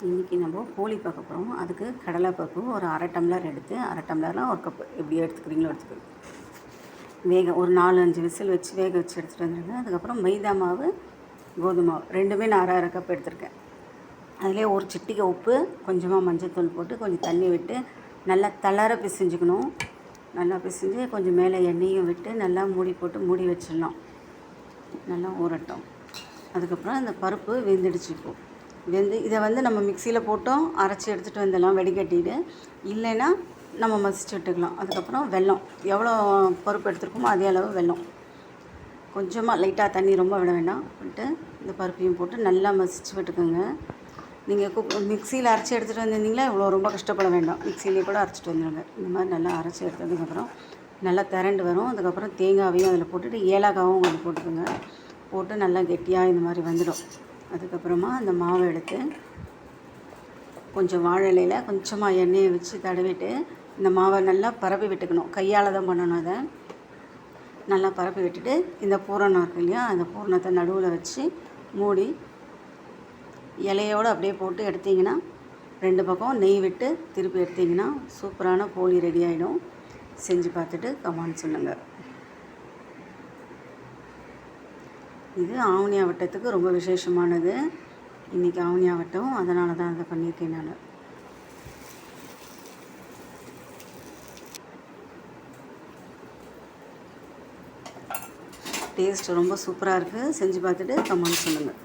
இன்றைக்கி நம்ம போளி பார்க்க போகிறோம். அதுக்கு கடலைப்பருப்பு ஒரு அரை டம்ளர் எடுத்து, அரை டம்ளர்லாம் ஒரு கப்பு எப்படி எடுத்துக்கிறீங்களோ எடுத்துக்கோங்க. ஒரு 4-5 விசில் வச்சு வேக வச்சு எடுத்துகிட்டு வந்துடுங்க. அதுக்கப்புறம் மைதா மாவு, கோதுமை மாவு ரெண்டுமே நான் அரை கப் எடுத்திருக்கேன். அதிலே ஒரு சிட்டிகை உப்பு, கொஞ்சமாக மஞ்சள்தூள் போட்டு கொஞ்சம் தண்ணி விட்டு நல்லா தளர பிசைஞ்சுக்கணும். நல்லா பிசைஞ்சு கொஞ்சம் மேலே எண்ணெயும் விட்டு நல்லா மூடி போட்டு மூடி வச்சிடலாம். நல்லா ஊறட்டும். அதுக்கப்புறம் அந்த பருப்பு வெந்துடுச்சுப்போம். இதை நம்ம மிக்சியில் போட்டோம் அரைச்சி எடுத்துகிட்டு வந்துடலாம் வடிகட்டிட்டு. இல்லைன்னா நம்ம மசிச்சு விட்டுக்கலாம். அதுக்கப்புறம் வெல்லம், எவ்வளோ பருப்பு எடுத்துருக்கோமோ அதே அளவு வெல்லம், கொஞ்சமாக லைட்டாக தண்ணி ரொம்ப விட வேண்டாம் விட்டு இந்த பருப்பையும் போட்டு நல்லா மசிச்சு விட்டுக்கோங்க. நீங்கள் மிக்சியில் அரைச்சி எடுத்துகிட்டு வந்திருந்தீங்களா இவ்வளோ ரொம்ப கஷ்டப்பட வேண்டாம். மிக்சியிலே கூட அரைச்சிட்டு வந்துடுங்க. இந்த மாதிரி நல்லா அரைச்சி எடுத்ததுக்கப்புறம் நல்லா திரண்டு வரும். அதுக்கப்புறம் தேங்காவையும் அதில் போட்டுட்டு ஏலக்காவும் கொஞ்சம் போட்டுக்கோங்க. போட்டு நல்லா கெட்டியாக இந்த மாதிரி வந்துடும். அதுக்கப்புறமா அந்த மாவை எடுத்து கொஞ்சம் வாழை இலையில் கொஞ்சமாக எண்ணெயை வச்சு தடவிட்டு இந்த மாவை நல்லா பரப்பி விட்டுக்கணும். கையால் தான் பண்ணணும். அதை நல்லா பரப்பி விட்டுட்டு இந்த பூரணம் இருக்கு இல்லையா, அந்த பூரணத்தை நடுவில் வச்சு மூடி இலையோடு அப்படியே போட்டு எடுத்திங்கன்னா 2 பக்கம் நெய் விட்டு திருப்பி எடுத்திங்கன்னா சூப்பரான போளி ரெடி ஆகிடும். செஞ்சு பார்த்துட்டு கமெண்ட் சொல்லுங்கள். இது ஆவணி ஆவட்டத்துக்கு ரொம்ப விசேஷமானது. இன்றைக்கி ஆவணி ஆவட்டம், அதனால தான் அதை பண்ணியிருக்கேன் நான். டேஸ்ட் ரொம்ப சூப்பராக இருக்குது. செஞ்சு பார்த்துட்டு கமெண்ட் சொல்லுங்கள்.